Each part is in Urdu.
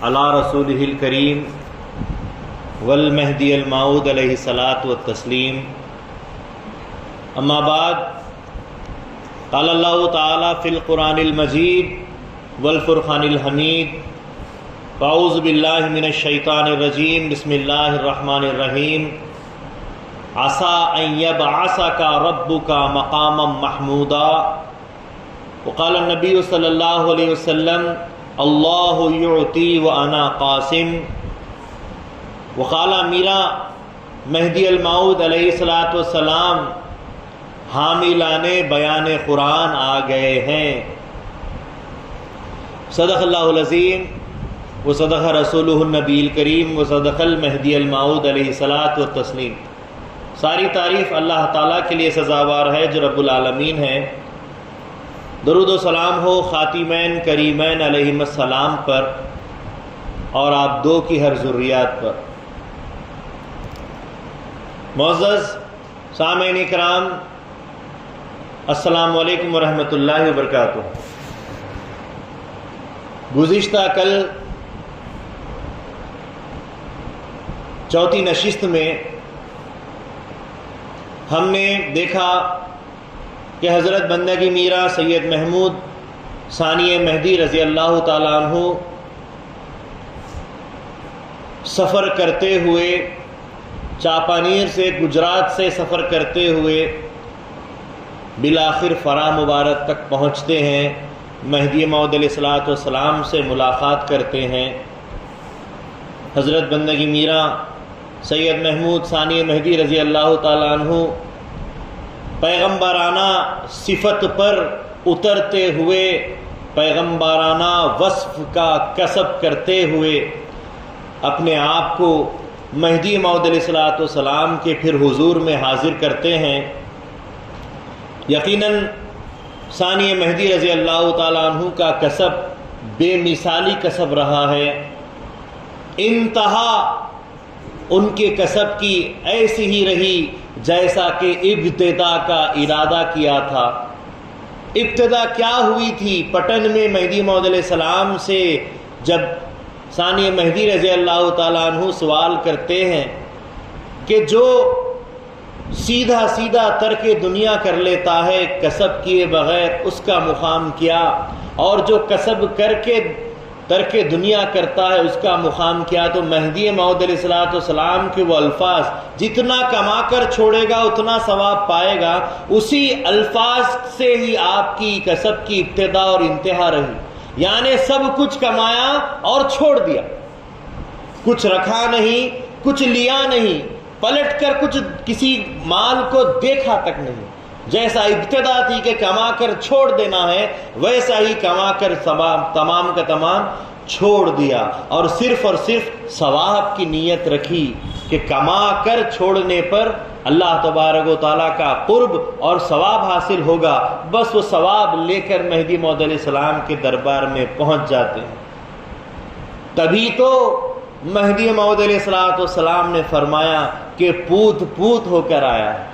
علی رسولہ الکریم والمہدی الموعود علیہ الصلاۃ والتسلیم، اما بعد، قال اللہ تعالی فی القرآن المجید والفرقان الحمید، اعوذ باللہ من الشیطان الرجیم، بسم اللہ الرحمن الرحیم، عسى ان يبعثك ربك مقاما محمودا، وقال النبی صلی اللہ علیہ وسلم اللہ یعطی وانا قاسم، وقال میرا مہدی الموعود علیہ الصلاۃ والسلام حاملان بیان قرآن آ گئے ہیں۔ صدق اللہ العظیم وصدق رسولہ النبی الکریم وصدق المہدی الموعود علیہ الصلاۃ والتسلیم۔ ساری تعریف اللہ تعالیٰ کے لیے سزاوار ہے جو رب العالمین ہے۔ درود و سلام ہو خاتمین کریمین علیہم السلام پر اور آپ دو کی ہر ذریات پر۔ معزز سامعین اکرام، السلام علیکم ورحمۃ اللہ وبرکاتہ۔ گزشتہ کل چوتھی نشست میں ہم نے دیکھا کہ حضرت بندگی میرا سید محمود ثانی مہدی رضی اللہ تعالیٰ عنہ سفر کرتے ہوئے چاپانیر سے گجرات سے سفر کرتے ہوئے بالآخر فرا مبارک تک پہنچتے ہیں، مہدی موعود علیہ الصلاۃ والسلام سے ملاقات کرتے ہیں۔ حضرت بندگی میرا سید محمود ثانی مہدی رضی اللہ تعالیٰ عنہ پیغمبرانہ صفت پر اترتے ہوئے پیغمبرانہ وصف کا کسب کرتے ہوئے اپنے آپ کو مہدی موعود علیہ الصلاۃ والسلام کے پھر حضور میں حاضر کرتے ہیں۔ یقیناً ثانی مہدی رضی اللہ تعالیٰ عنہ کا کسب بے مثالی کسب رہا ہے۔ انتہا ان کے کسب کی ایسی ہی رہی جیسا کہ ابتدا کا ارادہ کیا تھا۔ ابتدا کیا ہوئی تھی؟ پٹن میں مہدی موعود علیہ السلام سے جب ثانی مہدی رضی اللہ تعالیٰ عنہ سوال کرتے ہیں کہ جو سیدھا سیدھا ترک دنیا کر لیتا ہے کسب کیے بغیر، اس کا مقام کیا، اور جو کسب کر کے ترک دنیا کرتا ہے اس کا مقام کیا؟ تو مہدی موعود علیہ الصلاۃ والسلام کے وہ الفاظ، جتنا کما کر چھوڑے گا اتنا ثواب پائے گا، اسی الفاظ سے ہی آپ کی کسب کی ابتدا اور انتہا رہی۔ یعنی سب کچھ کمایا اور چھوڑ دیا، کچھ رکھا نہیں، کچھ لیا نہیں، پلٹ کر کچھ کسی مال کو دیکھا تک نہیں۔ جیسا ابتدا تھی کہ کما کر چھوڑ دینا ہے، ویسا ہی کما کر تمام کا تمام چھوڑ دیا، اور صرف ثواب کی نیت رکھی کہ کما کر چھوڑنے پر اللہ تبارک و تعالیٰ کا قرب اور ثواب حاصل ہوگا۔ بس وہ ثواب لے کر مہدی موعود علیہ السلام کے دربار میں پہنچ جاتے ہیں۔ تبھی تو مہدی موعود علیہ السلام نے فرمایا کہ پوت پوت ہو کر آیا ہے،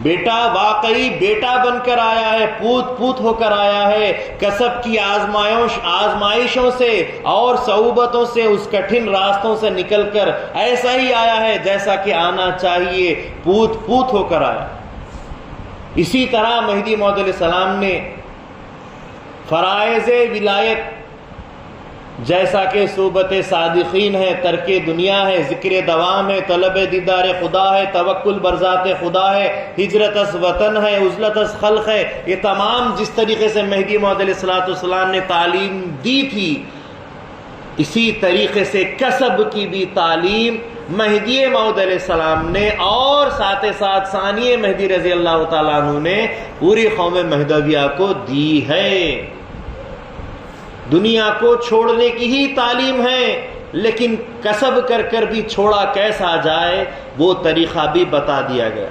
بیٹا واقعی بیٹا بن کر آیا ہے، پوت پوت ہو کر آیا ہے، کسب کی آزمائشوں سے اور صعوبتوں سے، اس کٹھن راستوں سے نکل کر ایسا ہی آیا ہے جیسا کہ آنا چاہیے، پوت پوت ہو کر آیا۔ اسی طرح مہدی موعود علیہ السلام نے فرائض ولایت، جیسا کہ صحبت صادقین ہے، ترک دنیا ہے، ذکر دوام ہے، طلب دیدار خدا ہے، توکل برذات خدا ہے، ہجرت از وطن ہے، عزلت از خلق ہے، یہ تمام جس طریقے سے مہدی موعود علیہ السلام نے تعلیم دی تھی، اسی طریقے سے کسب کی بھی تعلیم مہدی موعود علیہ السلام نے اور ساتھ ساتھ ثانی مہدی رضی اللہ تعالیٰ عنہ نے پوری قوم مہدویہ کو دی ہے۔ دنیا کو چھوڑنے کی ہی تعلیم ہے، لیکن کسب کر کر بھی چھوڑا کیسا جائے وہ طریقہ بھی بتا دیا گیا۔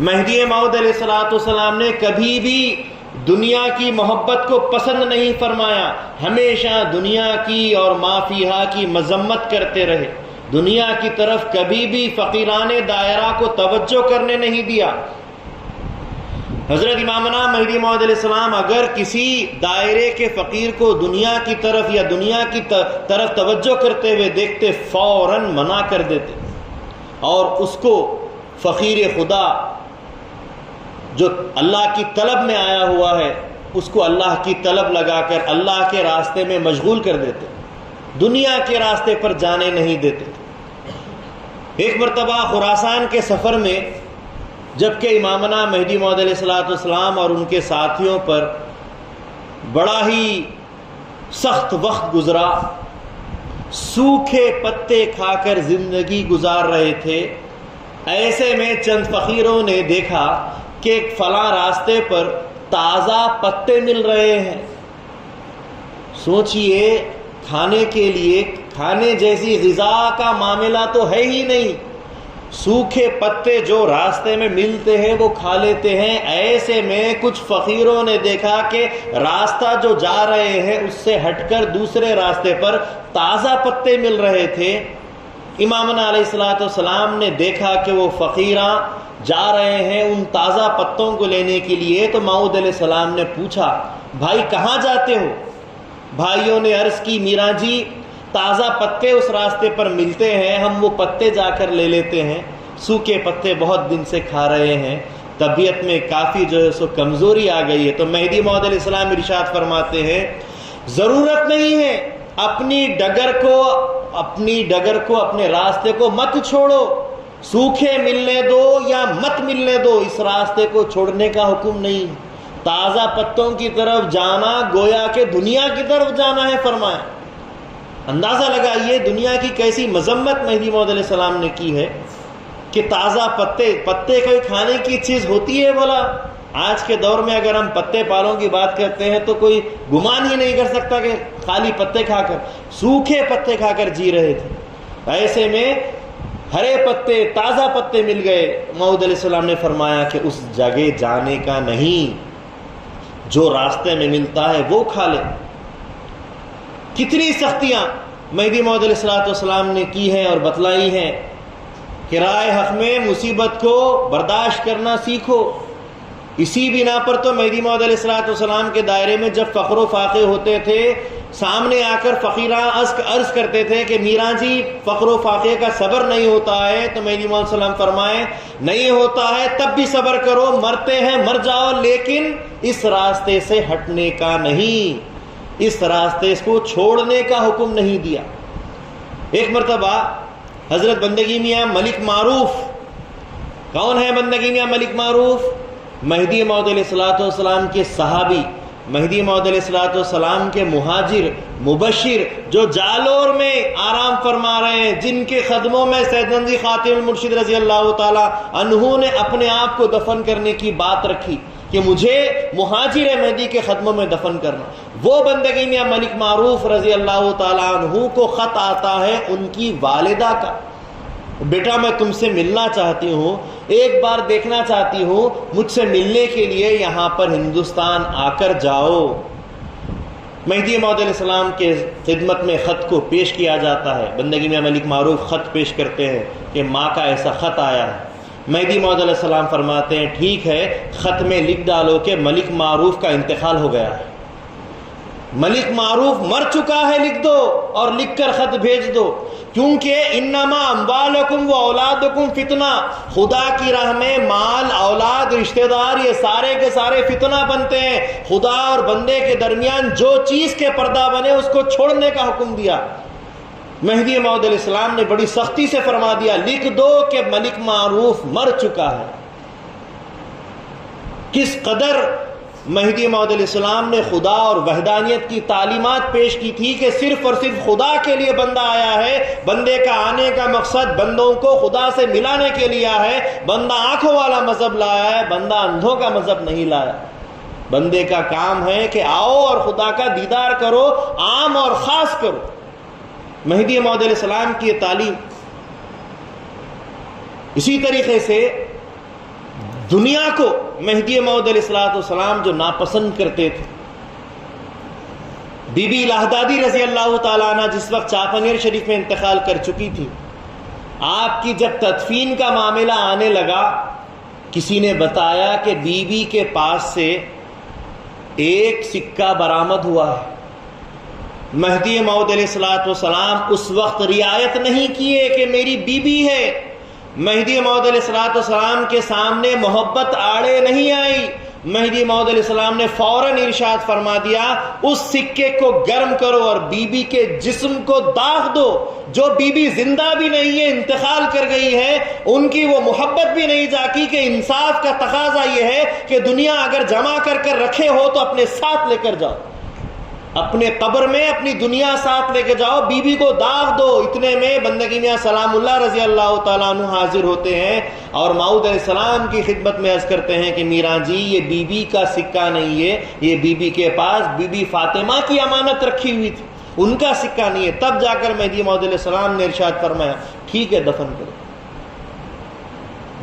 مہدی موعود علیہ السلام نے کبھی بھی دنیا کی محبت کو پسند نہیں فرمایا، ہمیشہ دنیا کی اور ما فیہا کی مذمت کرتے رہے، دنیا کی طرف کبھی بھی فقیران دائرہ کو توجہ کرنے نہیں دیا۔ حضرت امامنا مہدی موعود علیہ السلام اگر کسی دائرے کے فقیر کو دنیا کی طرف یا دنیا کی طرف توجہ کرتے ہوئے دیکھتے فوراً منع کر دیتے، اور اس کو فقیر خدا جو اللہ کی طلب میں آیا ہوا ہے اس کو اللہ کی طلب لگا کر اللہ کے راستے میں مشغول کر دیتے، دنیا کے راستے پر جانے نہیں دیتے۔ ایک مرتبہ خراسان کے سفر میں جبکہ امامنا مہدی موعود علیہ السلام اور ان کے ساتھیوں پر بڑا ہی سخت وقت گزرا، سوکھے پتے کھا کر زندگی گزار رہے تھے، ایسے میں چند فقیروں نے دیکھا کہ ایک فلاں راستے پر تازہ پتے مل رہے ہیں۔ سوچئے کھانے کے لیے کھانے جیسی غذا کا معاملہ تو ہے ہی نہیں، سوکھے پتے جو راستے میں ملتے ہیں وہ کھا لیتے ہیں۔ ایسے میں کچھ فقیروں نے دیکھا کہ راستہ جو جا رہے ہیں اس سے ہٹ کر دوسرے راستے پر تازہ پتے مل رہے تھے۔ امامنا علیہ السلام نے دیکھا کہ وہ فقیراں جا رہے ہیں ان تازہ پتوں کو لینے کے لیے، تو موعود علیہ السلام نے پوچھا بھائی کہاں جاتے ہو؟ بھائیوں نے عرض کی میراں جی تازہ پتے اس راستے پر ملتے ہیں، ہم وہ پتے جا کر لے لیتے ہیں، سوکھے پتے بہت دن سے کھا رہے ہیں، طبیعت میں کافی جو ہے سو کمزوری آ گئی ہے۔ تو مہدی موعود علیہ السلام ارشاد فرماتے ہیں ضرورت نہیں ہے، اپنی ڈگر کو اپنے راستے کو مت چھوڑو، سوکھے ملنے دو یا مت ملنے دو، اس راستے کو چھوڑنے کا حکم نہیں، تازہ پتوں کی طرف جانا گویا کہ دنیا کی طرف جانا ہے فرمایا۔ اندازہ لگائیے دنیا کی کیسی مذمت مہدی موعود علیہ السلام نے کی ہے کہ تازہ پتے کوئی کھانے کی چیز ہوتی ہے بولا؟ آج کے دور میں اگر ہم پتے پالوں کی بات کرتے ہیں تو کوئی گمان ہی نہیں کر سکتا کہ خالی پتے کھا کر، سوکھے پتے کھا کر جی رہے تھے۔ ایسے میں ہرے پتے تازہ پتے مل گئے، موعود علیہ السلام نے فرمایا کہ اس جگہ جانے کا نہیں، جو راستے میں ملتا ہے وہ کھا لے۔ کتنی سختیاں مہدی موعود علیہ السلام نے کی ہیں اور بتلائی ہیں کہ رائے حق میں مصیبت کو برداشت کرنا سیکھو۔ اسی بنا پر تو مہدی موعود علیہ السلام کے دائرے میں جب فقر و فاقے ہوتے تھے، سامنے آ کر فقیراں عرض کرتے تھے کہ میراں جی فقر و فاقے کا صبر نہیں ہوتا ہے، تو مہدی موعود علیہ السلام فرمائے نہیں ہوتا ہے تب بھی صبر کرو، مرتے ہیں مر جاؤ، لیکن اس راستے سے ہٹنے کا نہیں، اس راستے کو چھوڑنے کا حکم نہیں دیا۔ ایک مرتبہ حضرت بندگی میاں ملک معروف، کون ہے بندگی میاں ملک معروف؟ مہدی موعود علیہ السلام کے صحابی، مہدی موعود علیہ السلام کے مہاجر مبشر، جو جالور میں آرام فرما رہے ہیں، جن کے قدموں میں سیدنندی خاتم المرشد رضی اللہ تعالی عنہ نے اپنے آپ کو دفن کرنے کی بات رکھی کہ مجھے مہاجر مہدی کے قدموں میں دفن کرنا۔ وہ بندگی میاں ملک معروف رضی اللہ تعالیٰ عنہ کو خط آتا ہے ان کی والدہ کا، بیٹا میں تم سے ملنا چاہتی ہوں، ایک بار دیکھنا چاہتی ہوں، مجھ سے ملنے کے لیے یہاں پر ہندوستان آ کر جاؤ۔ مہدی موعود علیہ السلام کے خدمت میں خط کو پیش کیا جاتا ہے، بندگی میاں ملک معروف خط پیش کرتے ہیں کہ ماں کا ایسا خط آیا ہے۔ مہدی موعود علیہ السلام فرماتے ہیں ٹھیک ہے، خط میں لکھ ڈالو کہ ملک معروف کا انتقال ہو گیا ہے، ملک معروف مر چکا ہے، لکھ دو اور لکھ کر خط بھیج دو، کیونکہ انما اموالکم و اولادکم فتنہ، خدا کی راہ میں مال، اولاد، رشتہ دار یہ سارے کے سارے فتنہ بنتے ہیں۔ خدا اور بندے کے درمیان جو چیز کے پردہ بنے اس کو چھوڑنے کا حکم دیا۔ مہدی موعود علیہ السلام نے بڑی سختی سے فرما دیا لکھ دو کہ ملک معروف مر چکا ہے۔ کس قدر مہدی موعود علیہ السلام نے خدا اور وحدانیت کی تعلیمات پیش کی تھی کہ صرف اور صرف خدا کے لیے بندہ آیا ہے، بندے کا آنے کا مقصد بندوں کو خدا سے ملانے کے لیے ہے، بندہ آنکھوں والا مذہب لایا ہے، بندہ اندھوں کا مذہب نہیں لایا۔ بندے کا کام ہے کہ آؤ اور خدا کا دیدار کرو، عام اور خاص کرو۔ مہدی موعود علیہ السلام کی یہ تعلیم، اسی طریقے سے دنیا کو مہدی موعود علیہ السلام جو ناپسند کرتے تھے، بی بی لہدادی رضی اللہ تعالیٰ عنہ جس وقت چاپنیر شریف میں انتقال کر چکی تھی، آپ کی جب تدفین کا معاملہ آنے لگا کسی نے بتایا کہ بی بی کے پاس سے ایک سکہ برآمد ہوا ہے. مہدی موعود علیہ الصلوۃ والسلام اس وقت رعایت نہیں کیے کہ میری بی بی ہے. مہدی موعود علیہ الصلوۃ والسلام کے سامنے محبت آڑے نہیں آئی. مہدی موعود علیہ السلام نے فوراً ارشاد فرما دیا اس سکے کو گرم کرو اور بی بی کے جسم کو داغ دو. جو بی بی زندہ بھی نہیں ہے، انتقال کر گئی ہے، ان کی وہ محبت بھی نہیں جاگی. کہ انصاف کا تقاضا یہ ہے کہ دنیا اگر جمع کر کر رکھے ہو تو اپنے ساتھ لے کر جاؤ، اپنے قبر میں اپنی دنیا ساتھ لے کے جاؤ، بی بی کو داغ دو. اتنے میں بندگی میاں سلام اللہ رضی اللہ تعالیٰ عنہ حاضر ہوتے ہیں اور موعود علیہ السلام کی خدمت میں عرض کرتے ہیں کہ میراں جی یہ بی بی کا سکہ نہیں ہے، یہ بی بی کے پاس بی بی فاطمہ کی امانت رکھی ہوئی تھی، ان کا سکہ نہیں ہے. تب جا کر مہدی موعود علیہ السلام نے ارشاد فرمایا ٹھیک ہے دفن کرو.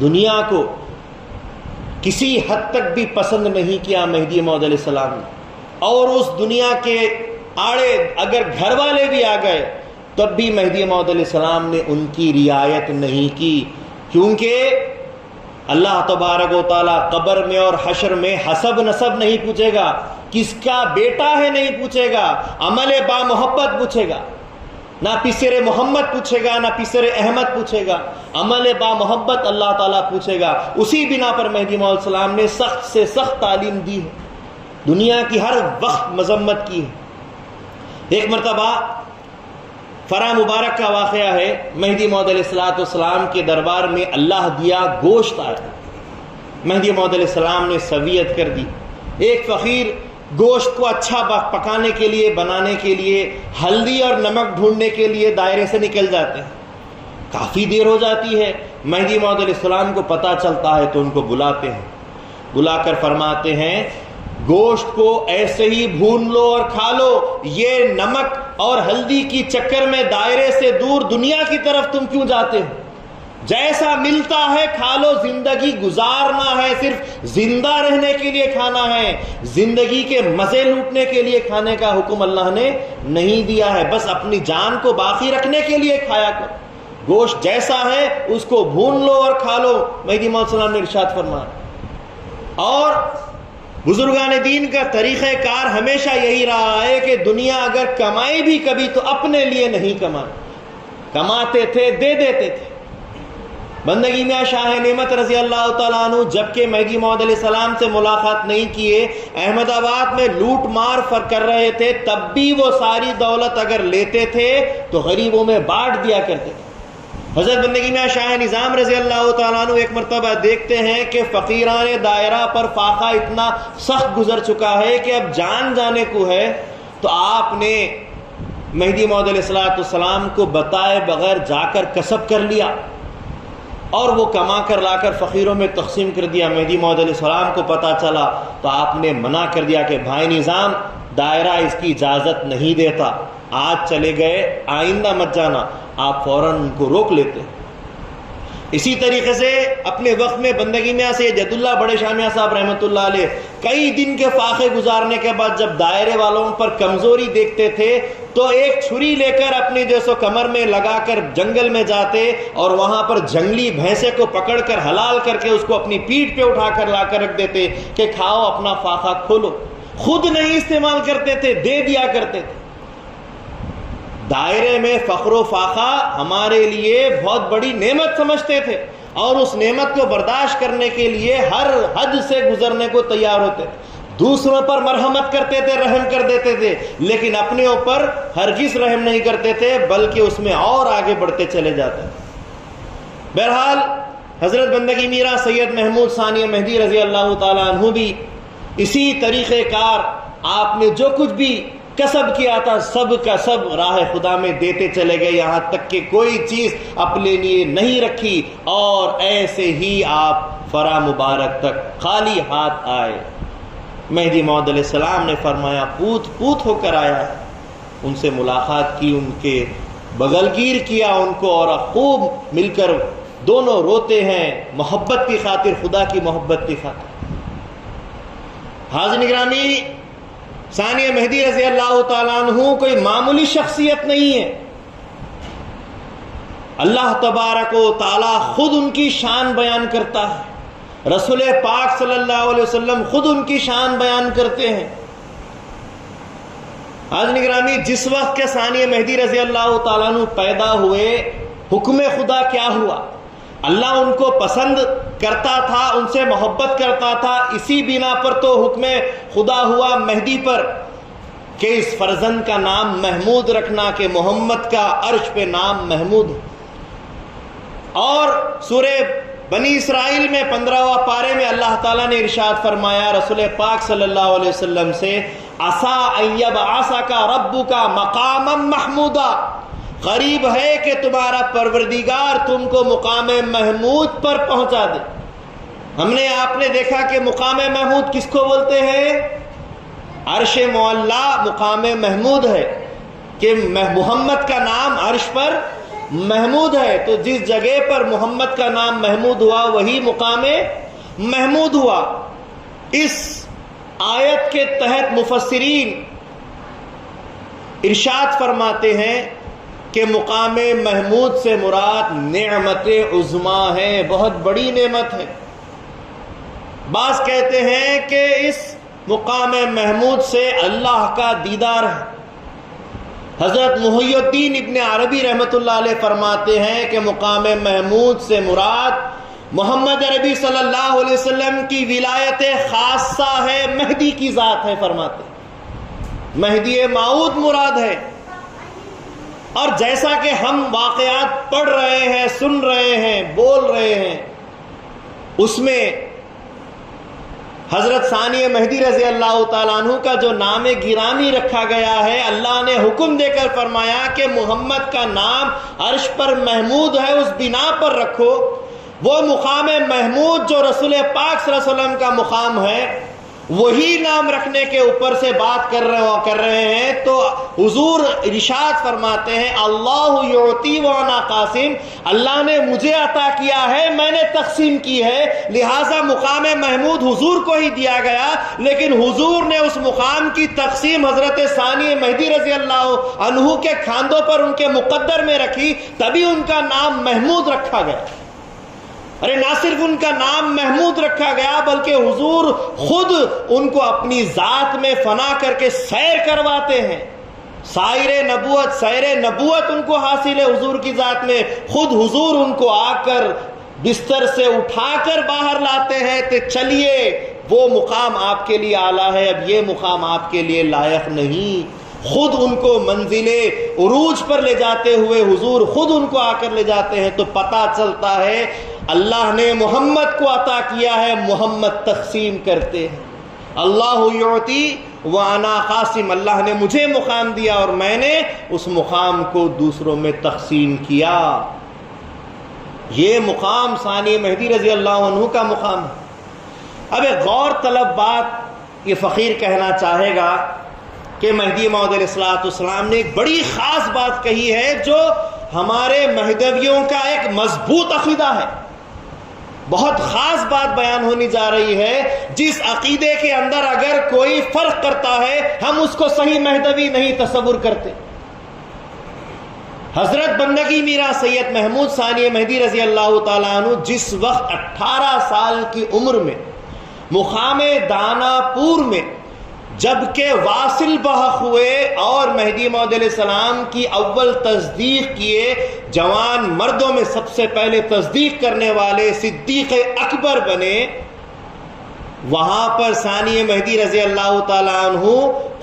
دنیا کو کسی حد تک بھی پسند نہیں کیا مہدی موعود علیہ السلام نے، اور اس دنیا کے آڑے اگر گھر والے بھی آ گئے تب بھی مہدی موعود علیہ السلام نے ان کی رعایت نہیں کی. کیونکہ اللہ تبارک و تعالیٰ قبر میں اور حشر میں حسب نسب نہیں پوچھے گا، کس کا بیٹا ہے نہیں پوچھے گا، عمل با محبت پوچھے گا. نہ پسر محمد پوچھے گا، نہ پسر احمد پوچھے گا، عمل با محبت اللہ تعالیٰ پوچھے گا. اسی بنا پر مہدی موعود علیہ السلام نے سخت سے سخت تعلیم دی ہے، دنیا کی ہر وقت مذمت کی ہے. ایک مرتبہ فرا مبارک کا واقعہ ہے. مہدی موعود علیہ السلام کے دربار میں اللہ دیا گوشت آیا. مہدی موعود علیہ السلام نے سویت کر دی. ایک فقیر گوشت کو اچھا پکانے کے لیے، بنانے کے لیے ہلدی اور نمک ڈھونڈنے کے لیے دائرے سے نکل جاتے ہیں. کافی دیر ہو جاتی ہے. مہدی موعود علیہ السلام کو پتہ چلتا ہے تو ان کو بلاتے ہیں. بلا کر فرماتے ہیں گوشت کو ایسے ہی بھون لو اور کھا لو، یہ نمک اور ہلدی کی چکر میں دائرے سے دور دنیا کی طرف تم کیوں جاتے ہو؟ جیسا ملتا ہے کھا لو. زندگی گزارنا ہے، صرف زندہ رہنے کے لیے کھانا ہے، زندگی کے مزے لوٹنے کے لیے کھانے کا حکم اللہ نے نہیں دیا ہے. بس اپنی جان کو باقی رکھنے کے لیے کھایا کرو. گوشت جیسا ہے اس کو بھون لو اور کھا لو، مہدی موعود علیہ السلام نے ارشاد فرمایا. اور بزرگان دین کا طریقہ کار ہمیشہ یہی رہا ہے کہ دنیا اگر کمائی بھی کبھی تو اپنے لیے نہیں کماتے تھے، دے دیتے تھے. بندگی میاں شاہ نعمت رضی اللہ تعالیٰ عنہ جبکہ مہدی موعود علیہ السلام سے ملاقات نہیں کیے، احمد آباد میں لوٹ مار کر رہے تھے، تب بھی وہ ساری دولت اگر لیتے تھے تو غریبوں میں بانٹ دیا کرتے تھے. حضرت بندگی میاں شاہ نظام رضی اللہ تعالیٰ عنہ ایک مرتبہ دیکھتے ہیں کہ فقیران دائرہ پر فاقہ اتنا سخت گزر چکا ہے کہ اب جان جانے کو ہے، تو آپ نے مہدی موعود علیہ السلام کو بتائے بغیر جا کر کسب کر لیا اور وہ کما کر لا کر فقیروں میں تقسیم کر دیا. مہدی موعود علیہ السلام کو پتہ چلا تو آپ نے منع کر دیا کہ بھائی نظام دائرہ اس کی اجازت نہیں دیتا، آج چلے گئے آئندہ مت جانا. آپ فوراً ان کو روک لیتے. اسی طریقے سے اپنے وقت میں بندگی میاں سے جد اللہ بڑے شاہ میاں صاحب رحمۃ اللہ علیہ کئی دن کے فاقے گزارنے کے بعد جب دائرے والوں پر کمزوری دیکھتے تھے تو ایک چھری لے کر اپنی جیسو کمر میں لگا کر جنگل میں جاتے اور وہاں پر جنگلی بھینسے کو پکڑ کر حلال کر کے اس کو اپنی پیٹھ پہ اٹھا کر لا کر رکھ دیتے کہ کھاؤ اپنا فاقہ کھولو. خود نہیں استعمال کرتے تھے، دے دیا کرتے تھے. دائرے میں فخر و فاقہ ہمارے لیے بہت بڑی نعمت سمجھتے تھے اور اس نعمت کو برداشت کرنے کے لیے ہر حد سے گزرنے کو تیار ہوتے تھے. دوسروں پر مرحمت کرتے تھے، رحم کر دیتے تھے، لیکن اپنے اوپر ہرگز رحم نہیں کرتے تھے بلکہ اس میں اور آگے بڑھتے چلے جاتے تھے. بہرحال حضرت بندگی میرا سید محمود ثانی مہدی رضی اللہ تعالیٰ عنہ بھی اسی طریقہ کار آپ نے جو کچھ بھی کسب کیا تھا سب کا سب راہ خدا میں دیتے چلے گئے، یہاں تک کہ کوئی چیز اپنے لیے نہیں رکھی اور ایسے ہی آپ فرا مبارک تک خالی ہاتھ آئے. مہدی موعود علیہ السلام نے فرمایا پوت پوت ہو کر آیا ہے. ان سے ملاقات کی، ان کے بغل گیر کیا ان کو اور خوب مل کر دونوں روتے ہیں محبت کی خاطر، خدا کی محبت کی خاطر. حاضرین گرامی، ثانی مہدی رضی اللہ تعالیٰ عنہ کوئی معمولی شخصیت نہیں ہے. اللہ تبارک و تعالیٰ خود ان کی شان بیان کرتا ہے. رسول پاک صلی اللہ علیہ وسلم خود ان کی شان بیان کرتے ہیں۔ حاضرین گرامی، جس وقت کے ثانی مہدی رضی اللہ تعالیٰ عنہ پیدا ہوئے، حکم خدا کیا ہوا؟ اللہ ان کو پسند کرتا تھا، ان سے محبت کرتا تھا، اسی بنا پر تو حکم خدا ہوا مہدی پر کہ اس فرزند کا نام محمود رکھنا، کہ محمد کا عرش پہ نام محمود ہے۔ اور سورہ بنی اسرائیل میں 15واں پارے میں اللہ تعالیٰ نے ارشاد فرمایا رسول پاک صلی اللہ علیہ وسلم سے، عسیٰ ان یبعثک ربک مقاما محمودا، قریب ہے کہ تمہارا پروردگار تم کو مقام محمود پر پہنچا دے۔ ہم نے آپ نے دیکھا کہ مقام محمود کس کو بولتے ہیں؟ عرش معلی مقام محمود ہے، کہ محمد کا نام عرش پر محمود ہے، تو جس جگہ پر محمد کا نام محمود ہوا وہی مقام محمود ہوا۔ اس آیت کے تحت مفسرین ارشاد فرماتے ہیں کہ مقام محمود سے مراد نعمت عظما ہے، بہت بڑی نعمت ہے۔ بعض کہتے ہیں کہ اس مقام محمود سے اللہ کا دیدار ہے۔ حضرت محی الدین ابن عربی رحمۃ اللہ علیہ فرماتے ہیں کہ مقام محمود سے مراد محمد عربی صلی اللہ علیہ وسلم کی ولایت خاصہ ہے، مہدی کی ذات ہے، فرماتے ہیں مہدی موعود مراد ہے۔ اور جیسا کہ ہم واقعات پڑھ رہے ہیں، سن رہے ہیں، بول رہے ہیں، اس میں حضرت ثانی مہدی رضی اللہ تعالیٰ عنہ کا جو نام گرامی رکھا گیا ہے، اللہ نے حکم دے کر فرمایا کہ محمد کا نام عرش پر محمود ہے، اس بنا پر رکھو۔ وہ مقام محمود جو رسول پاک صلی اللہ علیہ وسلم کا مقام ہے، وہی نام رکھنے کے اوپر سے بات کر رہے ہیں، تو حضور ارشاد فرماتے ہیں اللہ یعطی وانا قاسم، اللہ نے مجھے عطا کیا ہے، میں نے تقسیم کی ہے، لہٰذا مقام محمود حضور کو ہی دیا گیا، لیکن حضور نے اس مقام کی تقسیم حضرت ثانی مہدی رضی اللہ عنہ کے کھاندوں پر ان کے مقدر میں رکھی، تبھی ان کا نام محمود رکھا گیا۔ ارے نہ صرف ان کا نام محمود رکھا گیا، بلکہ حضور خود ان کو اپنی ذات میں فنا کر کے سیر کرواتے ہیں۔ سیر نبوت ان کو حاصل ہے حضور کی ذات میں، خود حضور ان کو آ کر بستر سے اٹھا کر باہر لاتے ہیں کہ چلیے وہ مقام آپ کے لیے اعلیٰ ہے، اب یہ مقام آپ کے لیے لائق نہیں۔ خود ان کو منزل عروج پر لے جاتے ہوئے حضور خود ان کو آ کر لے جاتے ہیں، تو پتہ چلتا ہے اللہ نے محمد کو عطا کیا ہے، محمد تقسیم کرتے ہیں۔ اللہ یعطی وانا قاسم، اللہ نے مجھے مقام دیا اور میں نے اس مقام کو دوسروں میں تقسیم کیا۔ یہ مقام ثانی مہدی رضی اللہ عنہ کا مقام ہے۔ اب ایک غور طلب بات یہ فقیر کہنا چاہے گا کہ مہدی موعود علیہ السلام نے ایک بڑی خاص بات کہی ہے جو ہمارے مہدویوں کا ایک مضبوط عقیدہ ہے، بہت خاص بات بیان ہونی جا رہی ہے، جس عقیدے کے اندر اگر کوئی فرق کرتا ہے ہم اس کو صحیح مہدوی نہیں تصور کرتے۔ حضرت بندگی میرا سید محمود ثانی مہدی رضی اللہ تعالیٰ عنہ جس وقت 18 سال کی عمر میں مقام دانا پور میں جبکہ واصل بحق ہوئے اور مہدی موعود علیہ السلام کی اول تصدیق کیے، جوان مردوں میں سب سے پہلے تصدیق کرنے والے صدیق اکبر بنے، وہاں پر ثانی مہدی رضی اللہ تعالیٰ عنہ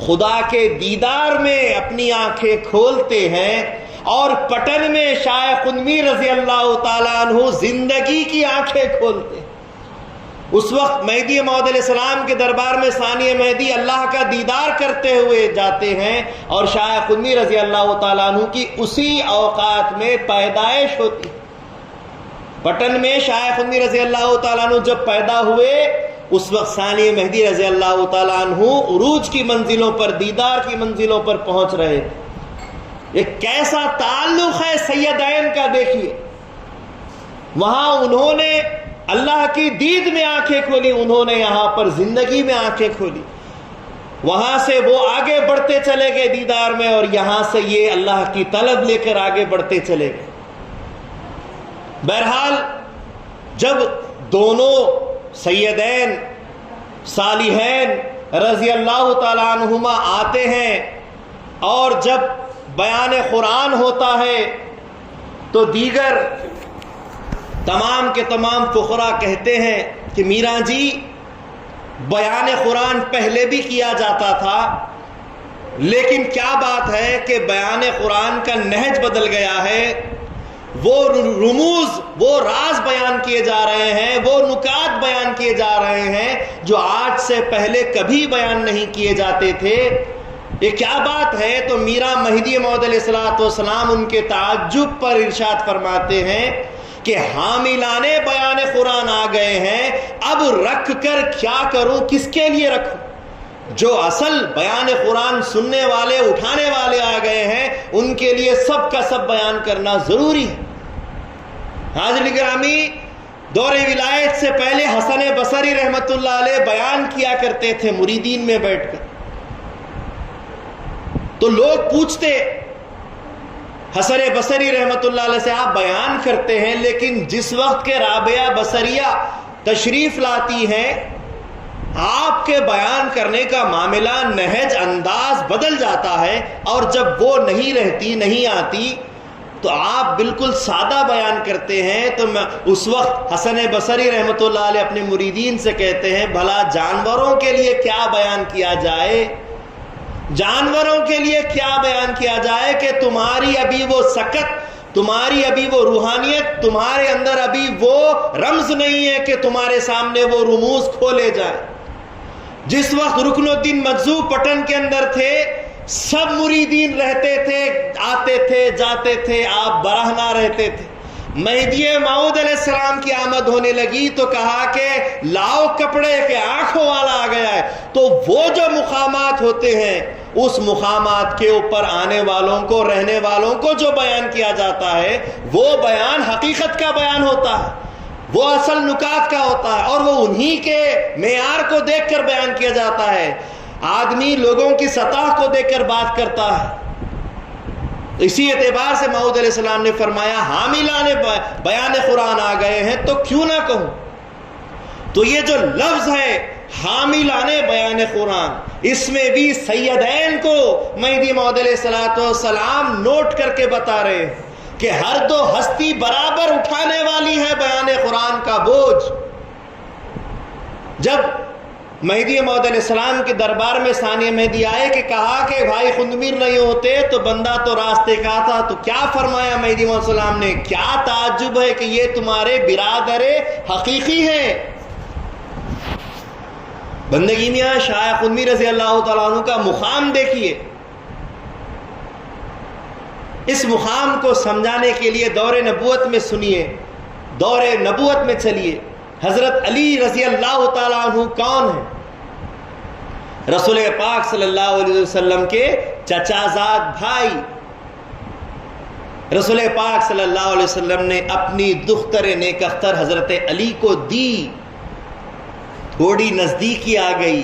خدا کے دیدار میں اپنی آنکھیں کھولتے ہیں، اور پٹن میں شاہ قطمی رضی اللہ تعالیٰ عنہ زندگی کی آنکھیں کھولتے ہیں۔ اس وقت مہدی موعود علیہ السلام کے دربار میں ثانی مہدی اللہ کا دیدار کرتے ہوئے جاتے ہیں، اور شاہ قطمی رضی اللہ تعالیٰ عنہ کی اسی اوقات میں پیدائش ہوتی۔ پٹن میں شاہ قطمی رضی اللہ تعالیٰ عنہ جب پیدا ہوئے، اس وقت ثانی مہدی رضی اللہ تعالیٰ عنہ عروج کی منزلوں پر، دیدار کی منزلوں پر پہنچ رہے تھے۔ یہ کیسا تعلق ہے سیدین کا، دیکھیے وہاں انہوں نے اللہ کی دید میں آنکھیں کھولی، انہوں نے یہاں پر زندگی میں آنکھیں کھولی، وہاں سے وہ آگے بڑھتے چلے گئے دیدار میں، اور یہاں سے یہ اللہ کی طلب لے کر آگے بڑھتے چلے گئے۔ بہرحال جب دونوں سیدین صالحین رضی اللہ تعالیٰ عنہما آتے ہیں اور جب بیان قرآن ہوتا ہے تو دیگر تمام کے تمام فقراء کہتے ہیں کہ میراں جی بیان قرآن پہلے بھی کیا جاتا تھا، لیکن کیا بات ہے کہ بیان قرآن کا نہج بدل گیا ہے، وہ رموز، وہ راز بیان کیے جا رہے ہیں، وہ نکات بیان کیے جا رہے ہیں جو آج سے پہلے کبھی بیان نہیں کیے جاتے تھے، یہ کیا بات ہے؟ تو میرا مہدی موعود علیہ السلام ان کے تعجب پر ارشاد فرماتے ہیں کہ حاملان بیان قرآن آ گئے ہیں، اب رکھ کر کیا کروں، کس کے لیے رکھوں؟ جو اصل بیان قرآن سننے والے، اٹھانے والے آ گئے ہیں، ان کے لیے سب کا سب بیان کرنا ضروری ہے۔ حاضرین گرامی، دور ولایت سے پہلے حسن بصری رحمت اللہ علیہ بیان کیا کرتے تھے مریدین میں بیٹھ کر، تو لوگ پوچھتے حسن بصری رحمت اللہ علیہ سے آپ بیان کرتے ہیں، لیکن جس وقت کے رابعہ بصریہ تشریف لاتی ہیں آپ کے بیان کرنے کا معاملہ، نہج، انداز بدل جاتا ہے، اور جب وہ نہیں رہتی، نہیں آتی تو آپ بالکل سادہ بیان کرتے ہیں۔ تو میں اس وقت حسن بصری رحمت اللہ علیہ اپنے مریدین سے کہتے ہیں بھلا جانوروں کے لیے کیا بیان کیا جائے، جانوروں کے لیے کیا بیان کیا جائے کہ تمہاری ابھی وہ سکت، تمہاری ابھی وہ روحانیت، تمہارے اندر ابھی وہ رمز نہیں ہے کہ تمہارے سامنے وہ رموز کھولے جائیں۔ جس وقت رکن الدین مجذوب پٹن کے اندر تھے، سب مریدین رہتے تھے، آتے تھے، جاتے تھے، آپ برہنہ رہتے تھے۔ مہدی موعود علیہ السلام کی آمد ہونے لگی تو کہا کہ لاؤ کپڑے کے آنکھوں والا آ گیا ہے، تو وہ جو مقامات ہوتے ہیں اس مقامات کے اوپر آنے والوں کو، رہنے والوں کو جو بیان کیا جاتا ہے وہ بیان حقیقت کا بیان ہوتا ہے، وہ اصل نکات کا ہوتا ہے، اور وہ انہی کے معیار کو دیکھ کر بیان کیا جاتا ہے۔ آدمی لوگوں کی سطح کو دیکھ کر بات کرتا ہے۔ اسی اعتبار سے موعود علیہ السلام نے فرمایا حاملان بیان قرآن آ گئے ہیں تو کیوں نہ کہوں۔ تو یہ جو لفظ ہے حاملان بیان قرآن، اس میں بھی سیدین کو مہدی موعود علیہ السلام نوٹ کر کے بتا رہے ہیں کہ ہر دو ہستی برابر اٹھانے والی ہے بیان قرآن کا بوجھ۔ جب مہدی موعود علیہ السلام کے دربار میں ثانی مہدی آئے کہ کہا کہ بھائی خندمیر نہیں ہوتے تو بندہ تو راستے کا تھا، تو کیا فرمایا مہدی موعود علیہ السلام نے؟ کیا تعجب ہے کہ یہ تمہارے برادر حقیقی ہیں۔ بندگی میاں شاہ خندمیر رضی اللہ تعالیٰ عنہ کا مقام دیکھیے۔ اس مقام کو سمجھانے کے لیے دور نبوت میں سنیے، دور نبوت میں چلیے۔ حضرت علی رضی اللہ تعالیٰ عنہ کون ہیں؟ رسول پاک صلی اللہ علیہ وسلم کے چچا زاد بھائی۔ رسول پاک صلی اللہ علیہ وسلم نے اپنی دختر نیک اختر حضرت علی کو دی، تھوڑی نزدیکی آ گئی،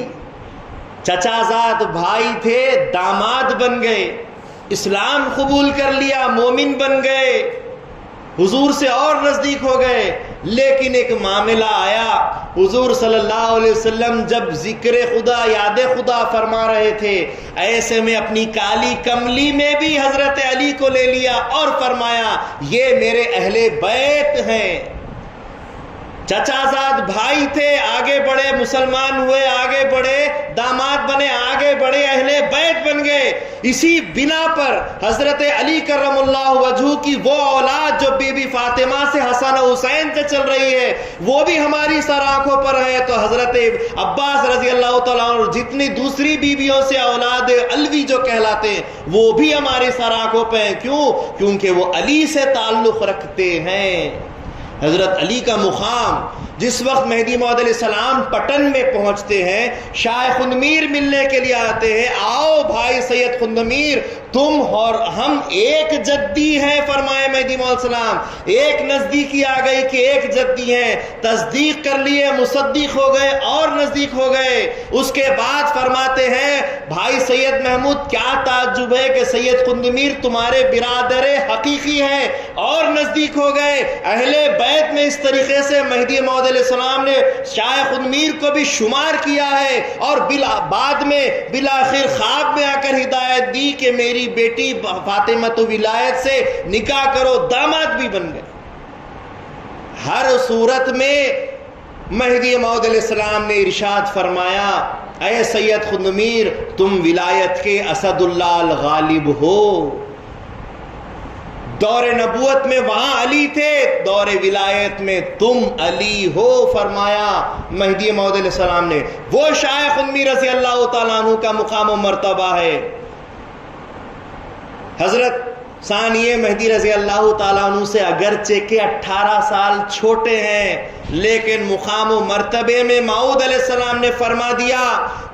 چچا زاد بھائی تھے، داماد بن گئے، اسلام قبول کر لیا، مومن بن گئے، حضور سے اور نزدیک ہو گئے۔ لیکن ایک معاملہ آیا، حضور صلی اللہ علیہ وسلم جب ذکر خدا، یاد خدا فرما رہے تھے، ایسے میں اپنی کالی کملی میں بھی حضرت علی کو لے لیا اور فرمایا یہ میرے اہل بیت ہیں۔ چچا زاد بھائی تھے، آگے بڑھے، مسلمان ہوئے، آگے بڑھے، داماد بنے، آگے بڑھے، اہل بیت بن گئے۔ اسی بنا پر حضرت علی کرم اللہ وجہہ کی وہ اولاد جو بی بی فاطمہ سے حسن و حسین سے چل رہی ہے وہ بھی ہماری سر آنکھوں پر ہے، تو حضرت عباس رضی اللہ تعالیٰ عنہ جتنی دوسری بیویوں سے اولاد علوی جو کہلاتے ہیں وہ بھی ہماری سر آنکھوں پہ ہیں۔ کیوں؟ کیونکہ وہ علی سے تعلق رکھتے ہیں۔ حضرت علی کا مقام جس وقت مہدی موعود علیہ السلام پٹن میں پہنچتے ہیں، شاہ خندمیر ملنے کے لیے آتے ہیں، آؤ بھائی سید خندمیر تم اور ہم ایک جدی ہیں، فرمائے مہدی موعود علیہ السلام، ایک نزدیکی آ گئی کہ ایک جدی ہیں، تصدیق کر لیے، مصدق ہو گئے اور نزدیک ہو گئے۔ اس کے بعد فرماتے ہیں بھائی سید محمود کیا تعجب ہے کہ سید قندمیر تمہارے برادر حقیقی ہیں اور نزدیک ہو گئے۔ اہل بیت میں اس طریقے سے مہدی موعود علیہ السلام نے شاہ قندمیر کو بھی شمار کیا ہے، اور بعد میں بالآخر خواب میں آ کر ہدایت دی کہ میری بیٹی فاطمہ ولایت سے نکاح کرو، داماد بھی بن گئے۔ ہر صورت میں مہدی موعود علیہ السلام نے ارشاد فرمایا اے سید قندمیر تم ولایت کے اسد اللہ الغالب ہو۔ دور نبوت میں وہاں علی تھے، دور ولایت میں تم علی ہو، فرمایا مہدی موعود علیہ السلام نے۔ وہ شاہ قندمیر رضی اللہ تعالیٰ عنہ کا مقام و مرتبہ ہے۔ حضرت ثانیہ مہدی رضی اللہ تعالیٰ عنہ سے اگرچہ کہ 18 سال چھوٹے ہیں، لیکن مقام و مرتبے میں موعود علیہ السلام نے فرما دیا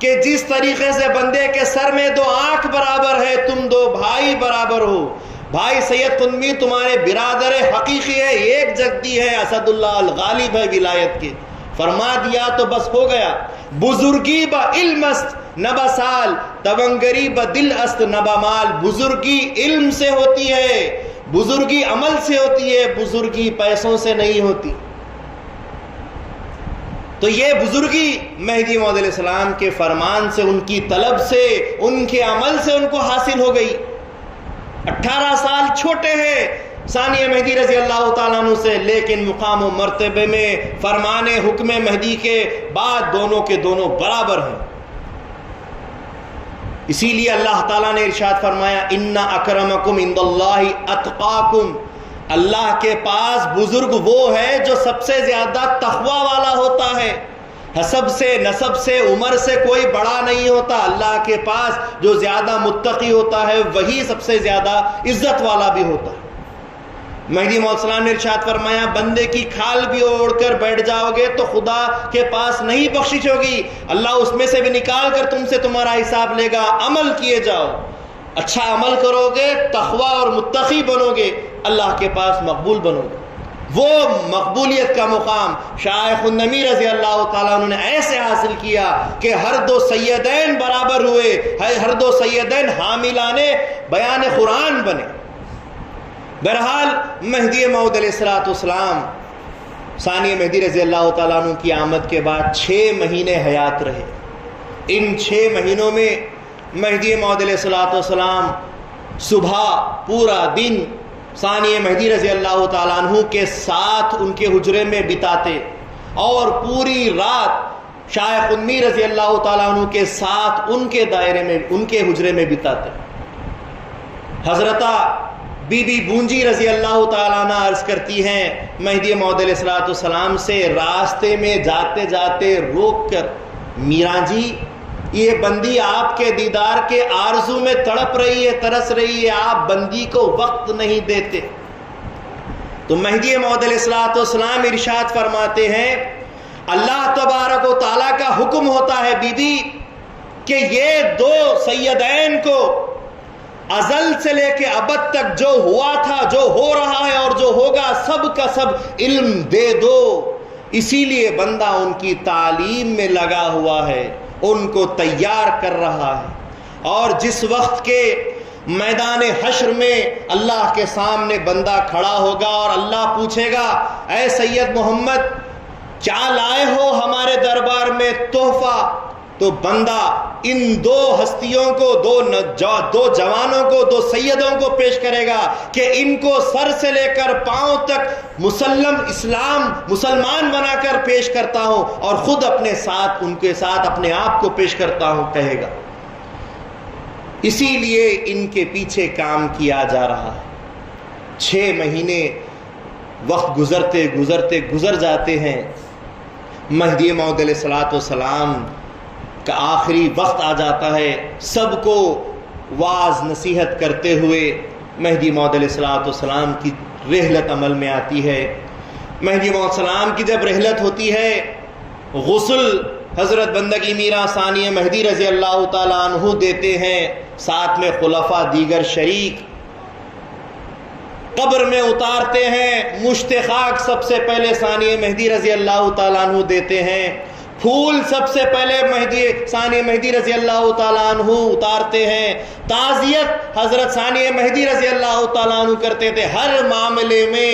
کہ جس طریقے سے بندے کے سر میں 2 آنکھ برابر ہے، تم 2 بھائی برابر ہو۔ بھائی سید قندمیر تمہارے برادر حقیقی ہے، ایک جدی ہے، اسد اللہ الغالب ہے ولایت کے۔ فرما دیا تو بس ہو گیا۔ بزرگی با علم است نبا سال، تونگری با دل است نبا مال۔ بزرگی علم سے ہوتی ہے، بزرگی عمل سے ہوتی ہے، بزرگی پیسوں سے نہیں ہوتی۔ تو یہ بزرگی مہدی موعود علیہ السلام کے فرمان سے، ان کی طلب سے، ان کے عمل سے ان کو حاصل ہو گئی۔ 18 سال چھوٹے ہیں ثانیہ مہدی رضی اللہ تعالیٰ عنہ سے، لیکن مقام و مرتبے میں فرمان حکم مہدی کے بعد دونوں کے دونوں برابر ہیں۔ اسی لیے اللہ تعالیٰ نے ارشاد فرمایا ان اکرمکم عند اللہ اتقاکم، اللہ کے پاس بزرگ وہ ہے جو سب سے زیادہ تقوی والا ہوتا ہے۔ حسب سے، نسب سے، عمر سے کوئی بڑا نہیں ہوتا، اللہ کے پاس جو زیادہ متقی ہوتا ہے وہی سب سے زیادہ عزت والا بھی ہوتا ہے۔ مہدی موعود علیہ السلام نے ارشاد فرمایا بندے کی کھال بھی اوڑھ کر بیٹھ جاؤ گے تو خدا کے پاس نہیں بخشش ہوگی، اللہ اس میں سے بھی نکال کر تم سے تمہارا حساب لے گا۔ عمل کیے جاؤ، اچھا عمل کرو گے، تقوی اور متقی بنو گے، اللہ کے پاس مقبول بنو گے۔ وہ مقبولیت کا مقام شاہ قندمیر رضی اللہ تعالیٰ عنہ نے ایسے حاصل کیا کہ ہر 2 سیدین برابر ہوئے، ہر 2 سیدین حاملان بیان قرآن بنے۔ بہرحال مہدی موعود علیہ السلام ثانیہ مہدی رضی اللہ تعالیٰ عنہ کی آمد کے بعد 6 مہینے حیات رہے۔ ان 6 مہینوں میں مہدی موعود علیہ السلام صبح پورا دن ثانیہ مہدی رضی اللہ تعالیٰ عنہ کے ساتھ ان کے حجرے میں بتاتے، اور پوری رات شاہ قندمیر رضی اللہ تعالیٰ عنہ کے ساتھ ان کے دائرے میں، ان کے حجرے میں بتاتے۔ حضرتہ بی بی بونجی رضی اللہ تعالیٰ عنہ عرض کرتی ہیں مہدی موعود علیہ السلام سے راستے میں جاتے جاتے روک کر، میراں جی یہ بندی آپ کے دیدار کے آرزو میں تڑپ رہی ہے، ترس رہی ہے، آپ بندی کو وقت نہیں دیتے۔ تو مہدی موعود علیہ السلام ارشاد فرماتے ہیں اللہ تبارک و تعالیٰ کا حکم ہوتا ہے بی بی کہ یہ 2 سیدین کو ازل سے لے کے ابد تک جو ہوا تھا، جو ہو رہا ہے اور جو ہوگا، سب کا سب علم دے دو۔ اسی لیے بندہ ان کی تعلیم میں لگا ہوا ہے، ان کو تیار کر رہا ہے، اور جس وقت کے میدان حشر میں اللہ کے سامنے بندہ کھڑا ہوگا اور اللہ پوچھے گا اے سید محمد کیا لائے ہو ہمارے دربار میں تحفہ، تو بندہ ان 2 ہستیوں کو، 2 جوانوں کو، 2 سیدوں کو پیش کرے گا کہ ان کو سر سے لے کر پاؤں تک مسلمان بنا کر پیش کرتا ہوں، اور خود اپنے ساتھ، ان کے ساتھ اپنے آپ کو پیش کرتا ہوں، کہے گا۔ اسی لیے ان کے پیچھے کام کیا جا رہا ہے۔ 6 مہینے وقت گزرتے گزرتے گزر جاتے ہیں۔ مہدی موعود علیہ السلام کا آخری وقت آ جاتا ہے۔ سب کو واعظ نصیحت کرتے ہوئے مہدی موعود علیہ السلام کی رحلت عمل میں آتی ہے۔ مہدی موعود السلام کی جب رحلت ہوتی ہے، غسل حضرت بندگی میرا ثانیہ مہدی رضی اللہ تعالیٰ عنہ دیتے ہیں، ساتھ میں خلفاء دیگر شریک قبر میں اتارتے ہیں. مشت خاک سب سے پہلے ثانی مہدی رضی اللہ تعالیٰ عنہ دیتے ہیں. پھول سب سے پہلے ثانی مہدی رضی اللہ تعالیٰ عنہ اتارتے ہیں. تعزیت حضرت ثانی مہدی رضی اللہ تعالیٰ عنہ کرتے تھے. ہر معاملے میں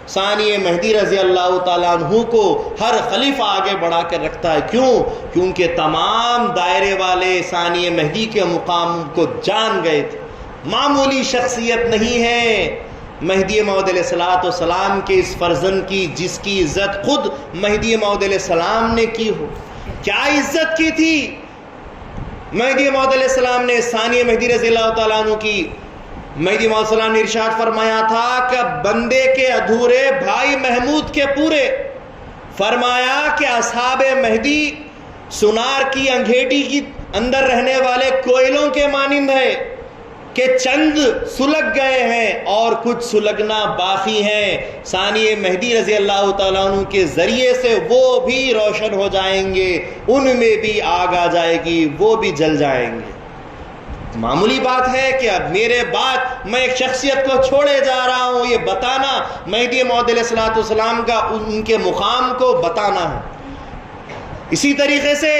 ثانی مہدی رضی اللہ تعالیٰ عنہ کو ہر خلیفہ آگے بڑھا کر رکھتا ہے. کیوں؟ کیونکہ تمام دائرے والے ثانی مہدی کے مقام کو جان گئے تھے. معمولی شخصیت نہیں ہے مہدی موعود علیہ السلام کے اس فرزند کی جس کی عزت خود مہدی موعود علیہ السلام نے کی ہو. کیا عزت کی تھی مہدی موعود علیہ السلام نے ثانی مہدی رضی اللہ تعالیٰ عنہ کی. مہدی موعود علیہ السلام نے ارشاد فرمایا تھا کہ بندے کے ادھورے بھائی محمود کے پورے. فرمایا کہ اصحاب مہدی سنار کی انگھیٹی کی اندر رہنے والے کوئلوں کے مانند ہے کہ چند سلگ گئے ہیں اور کچھ سلگنا باقی ہیں. ثانی مہدی رضی اللہ تعالیٰ عنہ کے ذریعے سے وہ بھی روشن ہو جائیں گے, ان میں بھی آگ آ جائے گی, وہ بھی جل جائیں گے. معمولی بات ہے کہ اب میرے بعد میں ایک شخصیت کو چھوڑے جا رہا ہوں, یہ بتانا مہدی موعود علیہ السلام کا ان کے مقام کو بتانا ہے. اسی طریقے سے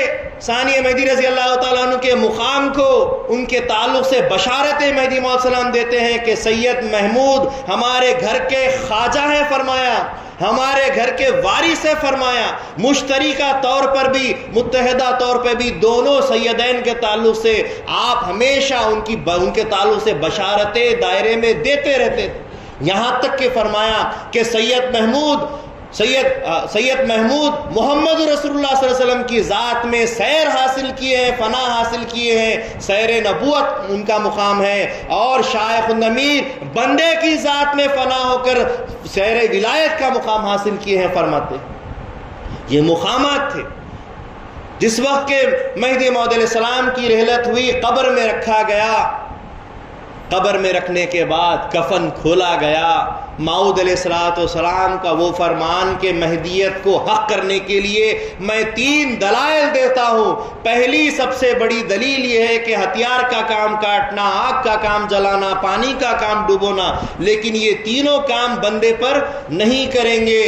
ثانی مہدی رضی اللہ تعالیٰ عنہ کے مقام کو ان کے تعلق سے بشارت مہدی موعود السلام دیتے ہیں کہ سید محمود ہمارے گھر کے خواجہ ہیں فرمایا, ہمارے گھر کے وارث ہے فرمایا. مشترکہ طور پر بھی متحدہ طور پہ بھی دونوں سیدین کے تعلق سے آپ ہمیشہ ان کے تعلق سے بشارتیں دائرے میں دیتے رہتے تھے. یہاں تک کہ فرمایا کہ سید محمود محمد رسول اللہ صلی اللہ علیہ وسلم کی ذات میں سیر حاصل کیے ہیں, فنا حاصل کیے ہیں, سیر نبوت ان کا مقام ہے. اور شائخ النمیر بندے کی ذات میں فنا ہو کر سیر ولایت کا مقام حاصل کیے ہیں فرماتے. یہ مقامات تھے. جس وقت کے مہدی موعود علیہ السلام کی رحلت ہوئی, قبر میں رکھا گیا. قبر میں رکھنے کے بعد کفن کھولا گیا. موعود علیہ السلام کا وہ فرمان کہ مہدیت کو حق کرنے کے لیے میں 3 دلائل دیتا ہوں. پہلی سب سے بڑی دلیل یہ ہے کہ ہتھیار کا کام کاٹنا, آگ کا کام جلانا, پانی کا کام ڈبونا, لیکن یہ تینوں کام بندے پر نہیں کریں گے.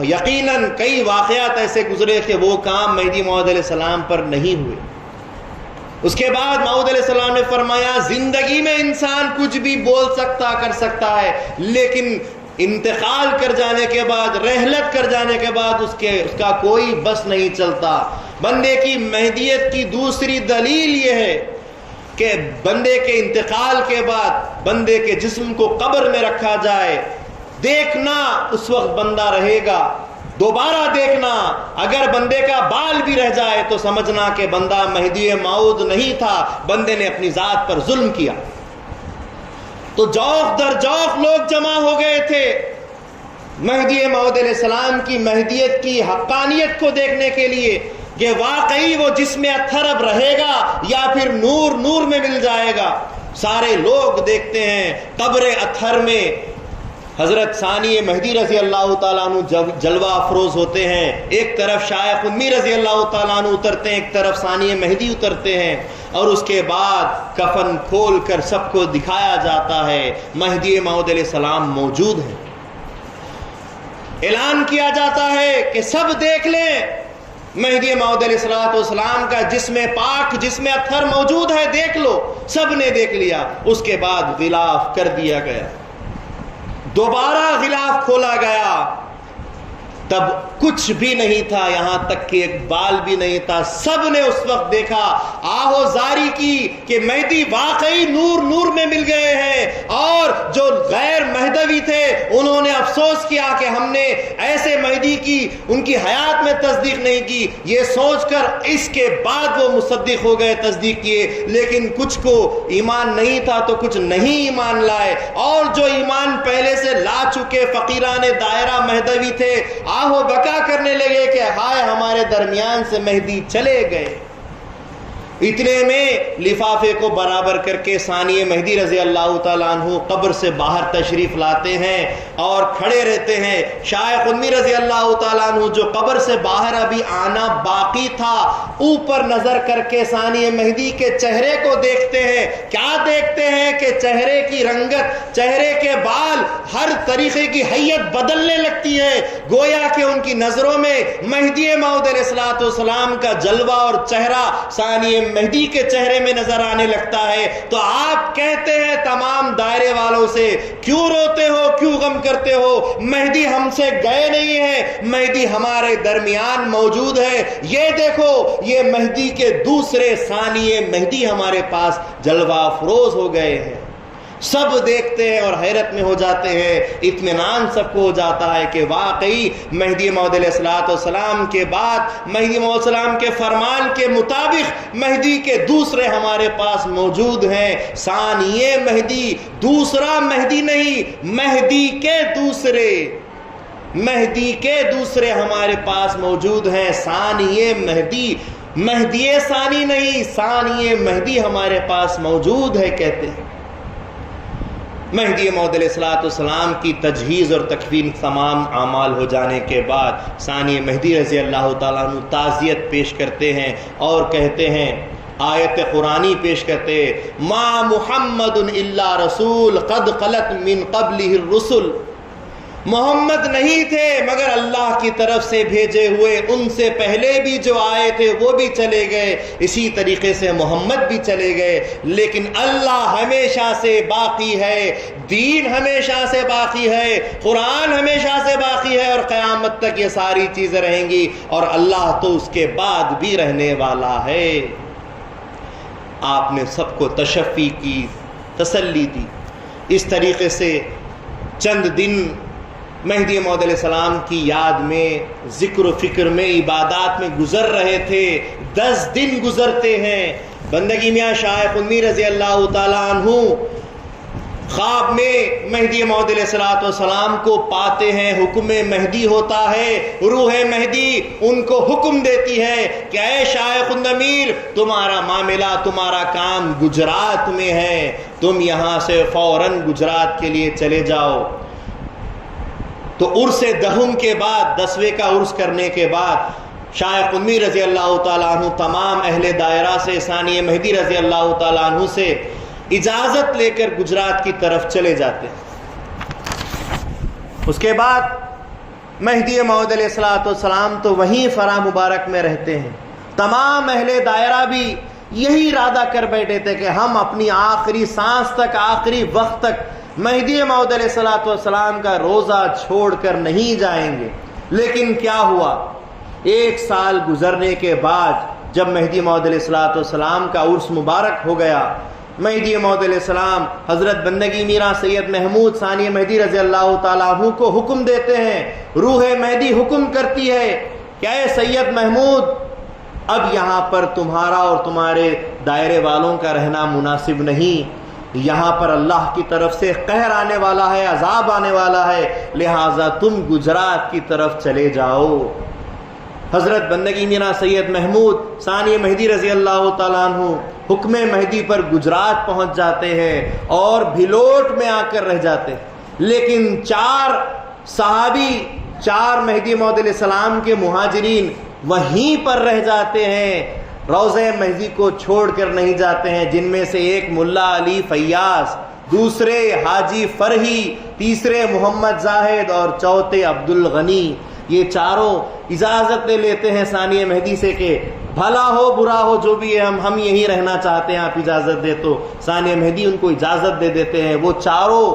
یقیناً کئی واقعات ایسے گزرے کہ وہ کام مہدی موعود علیہ السلام پر نہیں ہوئے. اس کے بعد موعود علیہ السلام نے فرمایا زندگی میں انسان کچھ بھی بول سکتا کر سکتا ہے, لیکن انتقال کر جانے کے بعد, رحلت کر جانے کے بعد اس کا کوئی بس نہیں چلتا. بندے کی مہدیت کی دوسری دلیل یہ ہے کہ بندے کے انتقال کے بعد بندے کے جسم کو قبر میں رکھا جائے, دیکھنا اس وقت بندہ رہے گا, دوبارہ دیکھنا. اگر بندے کا بال بھی رہ جائے تو سمجھنا کہ بندہ مہدی موعود نہیں تھا, بندے نے اپنی ذات پر ظلم کیا. تو جوق در جوق لوگ جمع ہو گئے تھے مہدی موعود علیہ السلام کی مہدیت کی حقانیت کو دیکھنے کے لیے کہ واقعی وہ جسم اطہر اب رہے گا یا پھر نور میں مل جائے گا. سارے لوگ دیکھتے ہیں قبر اطہر میں حضرت ثانی مہدی رضی اللہ تعالیٰ عنہ جلوہ افروز ہوتے ہیں. ایک طرف شائخ امی رضی اللہ تعالیٰ عنہ اترتے ہیں, ایک طرف ثانی مہدی اترتے ہیں, اور اس کے بعد کفن کھول کر سب کو دکھایا جاتا ہے مہدی موعود علیہ السلام موجود ہیں. اعلان کیا جاتا ہے کہ سب دیکھ لیں مہدی موعود علیہ السلام کا جسم پاک, جسم اطہر موجود ہے, دیکھ لو. سب نے دیکھ لیا. اس کے بعد غلاف کر دیا گیا, دوبارہ غلاف کھولا گیا. تب کچھ بھی نہیں تھا, یہاں تک کہ ایک بال بھی نہیں تھا. سب نے اس وقت دیکھا, آہو زاری کی کہ مہدی واقعی نور میں مل گئے ہیں. اور جو غیر مہدوی تھے انہوں نے افسوس کیا کہ ہم نے ایسے مہدی کی ان کی حیات میں تصدیق نہیں کی. یہ سوچ کر اس کے بعد وہ مصدق ہو گئے, تصدیق کیے. لیکن کچھ کو ایمان نہیں تھا تو کچھ نہیں ایمان لائے, اور جو ایمان پہلے سے لا چکے فقیران دائرہ مہدوی تھے آہو بکا کرنے لگے کہ ہائے ہمارے درمیان سے مہدی چلے گئے. اتنے میں لفافے کو برابر کر کے ثانی مہدی رضی اللہ تعالیٰ عنہ قبر سے باہر تشریف لاتے ہیں اور کھڑے رہتے ہیں۔ شاہ قطبی رضی اللہ تعالیٰ عنہ جو قبر سے باہر ابھی آنا باقی تھا، اوپر نظر کر کے ثانی مہدی کے چہرے کو دیکھتے ہیں۔ کیا دیکھتے ہیں کہ چہرے کی رنگت، چہرے کے بال، ہر طریقے کی حیت بدلنے لگتی ہے، گویا کہ ان کی نظروں میں مہدی موعود علیہ السلام کا جلوہ اور چہرہ ثانی مہدی کے چہرے میں نظر آنے لگتا ہے۔ تو آپ کہتے ہیں تمام دائرے والوں سے، کیوں روتے ہو، کیوں غم کرتے ہو؟ مہدی ہم سے گئے نہیں ہے، مہدی ہمارے درمیان موجود ہے۔ یہ دیکھو، یہ مہدی کے دوسرے ثانی مہدی ہمارے پاس جلوہ افروز ہو گئے ہیں۔ سب دیکھتے ہیں اور حیرت میں ہو جاتے ہیں۔ اطمینان سب کو ہو جاتا ہے کہ واقعی مہدی موعود علیہ السلام کے بعد، مہدی موعود علیہ السلام کے فرمان کے مطابق مہدی کے دوسرے ہمارے پاس موجود ہیں۔ ثانی مہدی، دوسرا مہدی نہیں، مہدی کے دوسرے، مہدی کے دوسرے ہمارے پاس موجود ہیں۔ ثانی مہدی، مہدی ثانی نہیں، ثانی مہدی ہمارے پاس موجود ہے کہتے ہیں۔ مہدی موعود علیہ السلام کی تجہیز اور تکفین تمام اعمال ہو جانے کے بعد ثانی مہدی رضی اللہ تعالیٰ عنہ تعزیت پیش کرتے ہیں اور کہتے ہیں، آیت قرآنی پیش کرتے ہیں، ما محمد الا رسول قد خلت من قبلہ الرسل۔ محمد نہیں تھے مگر اللہ کی طرف سے بھیجے ہوئے، ان سے پہلے بھی جو آئے تھے وہ بھی چلے گئے، اسی طریقے سے محمد بھی چلے گئے، لیکن اللہ ہمیشہ سے باقی ہے، دین ہمیشہ سے باقی ہے، قرآن ہمیشہ سے باقی ہے، اور قیامت تک یہ ساری چیزیں رہیں گی، اور اللہ تو اس کے بعد بھی رہنے والا ہے۔ آپ نے سب کو تشفی کی، تسلی دی۔ اس طریقے سے چند دن مہدی موعود علیہ السلام کی یاد میں، ذکر و فکر میں، عبادات میں گزر رہے تھے۔ 10 دن گزرتے ہیں، بندگی میاں شاہ قطبی رضی اللہ تعالیٰ عنہ خواب میں مہدی موعود علیہ السلام کو پاتے ہیں، حکم مہدی ہوتا ہے، روح مہدی ان کو حکم دیتی ہے کہ اے شاہ قطب، تمہارا معاملہ، تمہارا کام گجرات میں ہے، تم یہاں سے فوراً گجرات کے لیے چلے جاؤ۔ تو عرس دہم کے بعد، 10ویں کا عرس کرنے کے بعد، شاہ قطبی رضی اللہ تعالیٰ عنہ تمام اہل دائرہ سے، ثانی مہدی رضی اللہ تعالیٰ عنہ سے اجازت لے کر گجرات کی طرف چلے جاتے ہیں۔ اس کے بعد مہدی موعود علیہ السلام تو وہیں فرا مبارک میں رہتے ہیں۔ تمام اہل دائرہ بھی یہی ارادہ کر بیٹھے تھے کہ ہم اپنی آخری سانس تک، آخری وقت تک مہدی موعود علیہ السلام کا روزہ چھوڑ کر نہیں جائیں گے۔ لیکن کیا ہوا؟ 1 سال گزرنے کے بعد جب مہدی موعود علیہ السلام کا عرس مبارک ہو گیا، مہدی موعود علیہ السلام حضرت بندگی میرا سید محمود ثانی مہدی رضی اللہ تعالیٰ عنہ کو حکم دیتے ہیں، روح مہدی حکم کرتی ہے کہ اے سید محمود، اب یہاں پر تمہارا اور تمہارے دائرے والوں کا رہنا مناسب نہیں، یہاں پر اللہ کی طرف سے قہر آنے والا ہے، عذاب آنے والا ہے، لہٰذا تم گجرات کی طرف چلے جاؤ۔ حضرت بندگی میرا سید محمود ثانی مہدی رضی اللہ تعالیٰ عنہ حکم مہدی پر گجرات پہنچ جاتے ہیں اور بھلوٹ میں آ کر رہ جاتے ہیں۔ لیکن 4 صحابی، 4 مہدی موعود علیہ السلام کے مہاجرین وہیں پر رہ جاتے ہیں، روضہ مہدی کو چھوڑ کر نہیں جاتے ہیں، جن میں سے ایک ملا علی فیاض، دوسرے حاجی فرحی، تیسرے محمد زاہد اور چوتھے عبد الغنی۔ یہ چاروں اجازت لے لیتے ہیں ثانی مہدی سے کہ بھلا ہو برا ہو جو بھی ہے، ہم یہیں رہنا چاہتے ہیں، آپ اجازت دے۔ تو ثانی مہدی ان کو اجازت دے دیتے ہیں۔ وہ چاروں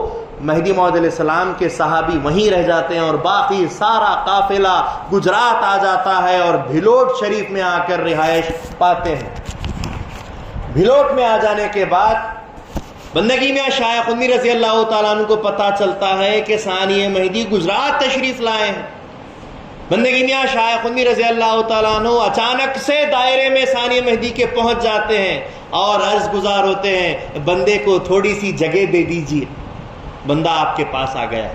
مہدی موعود علیہ السلام کے صحابی وہیں رہ جاتے ہیں اور باقی سارا قافلہ گجرات آ جاتا ہے اور بھلوٹ شریف میں آ کر رہائش پاتے ہیں۔ بھلوٹ میں آ جانے کے بعد بندگی میں شاہ قطبی رضی اللہ تعالیٰ عنہ کو پتہ چلتا ہے کہ ثانی مہدی گجرات تشریف لائے ہیں۔ بندگی میں شاہ قطبی رضی اللہ تعالیٰ عنہ اچانک سے دائرے میں ثانی مہدی کے پہنچ جاتے ہیں اور عرض گزار ہوتے ہیں، بندے کو تھوڑی سی جگہ دے دیجیے، بندہ آپ کے پاس آ گیا۔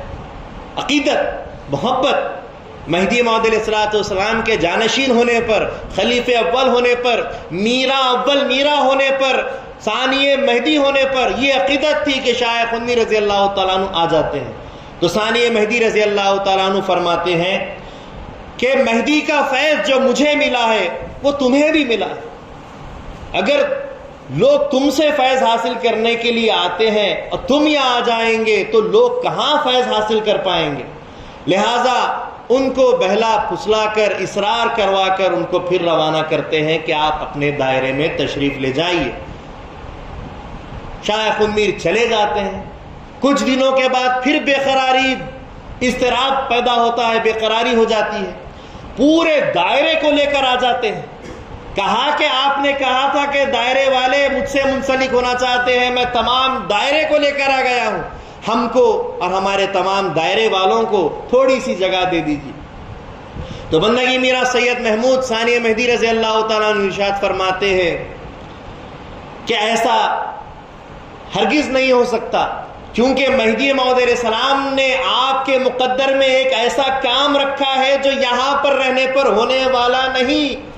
عقیدت، محبت، مہدی موعود علیہ السلام کے جانشین ہونے پر، خلیفہ اول ہونے پر، میرا اول میرا ہونے پر، ثانی مہدی ہونے پر یہ عقیدت تھی کہ شاہ خنوی رضی اللہ تعالیٰ عنہ آ جاتے ہیں، تو ثانی مہدی رضی اللہ تعالیٰ عنہ فرماتے ہیں کہ مہدی کا فیض جو مجھے ملا ہے وہ تمہیں بھی ملا ہے۔ اگر لوگ تم سے فیض حاصل کرنے کے لیے آتے ہیں اور تم یہاں آ جائیں گے تو لوگ کہاں فیض حاصل کر پائیں گے؟ لہٰذا ان کو بہلا پھسلا کر، اصرار کروا کر ان کو پھر روانہ کرتے ہیں کہ آپ اپنے دائرے میں تشریف لے جائیے۔ شاہ خنویر چلے جاتے ہیں، کچھ دنوں کے بعد پھر بے قراری، اضطراب پیدا ہوتا ہے، بے قراری ہو جاتی ہے، پورے دائرے کو لے کر آ جاتے ہیں۔ کہا کہ آپ نے کہا تھا کہ دائرے والے مجھ سے منسلک ہونا چاہتے ہیں، میں تمام دائرے کو لے کر آ گیا ہوں، ہم کو اور ہمارے تمام دائرے والوں کو تھوڑی سی جگہ دے دیجیے۔ تو بندگی میرا سید محمود ثانی مہدی رضی اللہ تعالیٰ عنہ ارشاد فرماتے ہیں کہ ایسا ہرگز نہیں ہو سکتا، کیونکہ مہدی موعود علیہ السلام نے آپ کے مقدر میں ایک ایسا کام رکھا ہے جو یہاں پر رہنے پر ہونے والا نہیں۔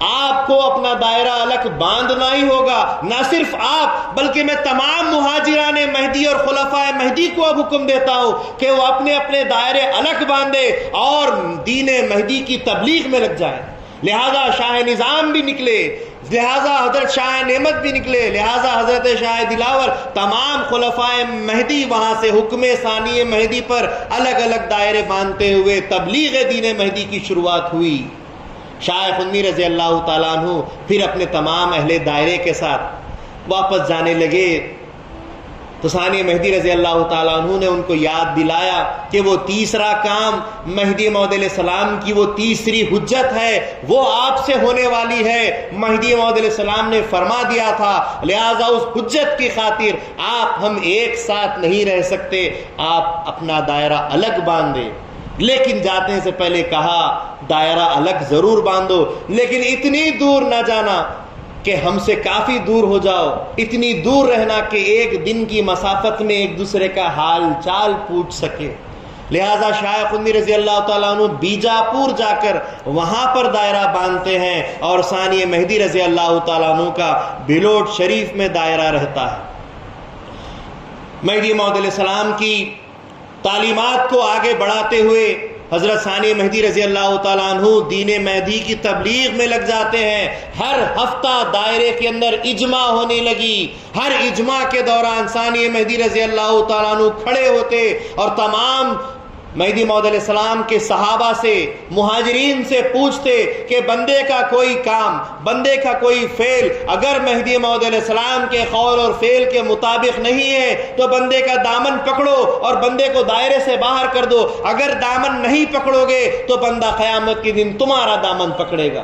آپ کو اپنا دائرہ الگ باندھنا ہی ہوگا، نہ صرف آپ بلکہ میں تمام مہاجران مہدی اور خلفائے مہدی کو اب حکم دیتا ہوں کہ وہ اپنے اپنے دائرے الگ باندھے اور دین مہدی کی تبلیغ میں لگ جائیں۔ لہذا شاہ نظام بھی نکلے، لہذا حضرت شاہ نعمت بھی نکلے، لہذا حضرت شاہ دلاور، تمام خلفائے مہدی وہاں سے حکم ثانی مہدی پر الگ الگ دائرے باندھتے ہوئے تبلیغ دین مہدی کی شروعات ہوئی۔ شاہ خنوی رضی اللہ تعالیٰ عنہ پھر اپنے تمام اہل دائرے کے ساتھ واپس جانے لگے، تو ثانی مہدی رضی اللہ تعالیٰ عنہ نے ان کو یاد دلایا کہ وہ تیسرا کام مہدی موعود علیہ السلام کی وہ تیسری حجت ہے، وہ آپ سے ہونے والی ہے۔ مہدی موعود علیہ السلام نے فرما دیا تھا، لہذا اس حجت کی خاطر ہم ایک ساتھ نہیں رہ سکتے، آپ اپنا دائرہ الگ باندھیں۔ لیکن جانے سے پہلے کہا دائرہ الگ ضرور باندھو، لیکن اتنی دور نہ جانا کہ ہم سے کافی دور ہو جاؤ، اتنی دور رہنا کہ ایک دن کی مسافت میں ایک دوسرے کا حال چال پوچھ سکے۔ لہذا شاہ خنوی رضی اللہ تعالیٰ عنہ بیجاپور جا کر وہاں پر دائرہ باندھتے ہیں، اور ثانی مہدی رضی اللہ تعالیٰ عنہ کا بھلوٹ شریف میں دائرہ رہتا ہے۔ مہدی موعود علیہ السلام کی تعلیمات کو آگے بڑھاتے ہوئے حضرت ثانی مہدی رضی اللہ تعالیٰ عنہ دین مہدی کی تبلیغ میں لگ جاتے ہیں۔ ہر ہفتہ دائرے کے اندر اجماع ہونے لگی، ہر اجماع کے دوران ثانی مہدی رضی اللہ تعالیٰ عنہ کھڑے ہوتے اور تمام مہدی موعود علیہ السلام کے صحابہ سے، مہاجرین سے پوچھتے کہ بندے کا کوئی کام، بندے کا کوئی فعل اگر مہدی موعود علیہ السلام کے قول اور فعل کے مطابق نہیں ہے تو بندے کا دامن پکڑو اور بندے کو دائرے سے باہر کر دو، اگر دامن نہیں پکڑو گے تو بندہ قیامت کے دن تمہارا دامن پکڑے گا۔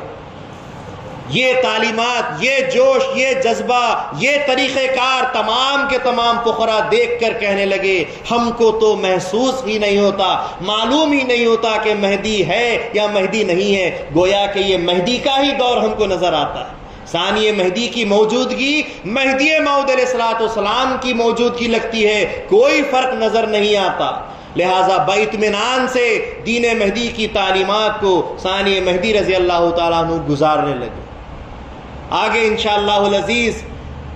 یہ تعلیمات، یہ جوش، یہ جذبہ، یہ طریقہ کار تمام کے تمام فقراء دیکھ کر کہنے لگے ہم کو تو محسوس ہی نہیں ہوتا، معلوم ہی نہیں ہوتا کہ مہدی ہے یا مہدی نہیں ہے، گویا کہ یہ مہدی کا ہی دور ہم کو نظر آتا ہے۔ ثانی مہدی کی موجودگی مہدی موعود علیہ السلام کی موجودگی لگتی ہے، کوئی فرق نظر نہیں آتا۔ لہٰذا باطمینان سے دین مہدی کی تعلیمات کو ثانی مہدی رضی اللہ تعالیٰ عنہ گزارنے لگے۔ آگے انشاءاللہ العزیز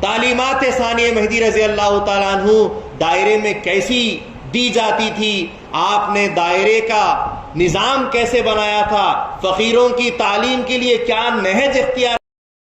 تعلیمات ثانی مہدی رضی اللہ تعالیٰ عنہ دائرے میں کیسی دی جاتی تھی، آپ نے دائرے کا نظام کیسے بنایا تھا، فقیروں کی تعلیم کے لیے کیا نہج اختیار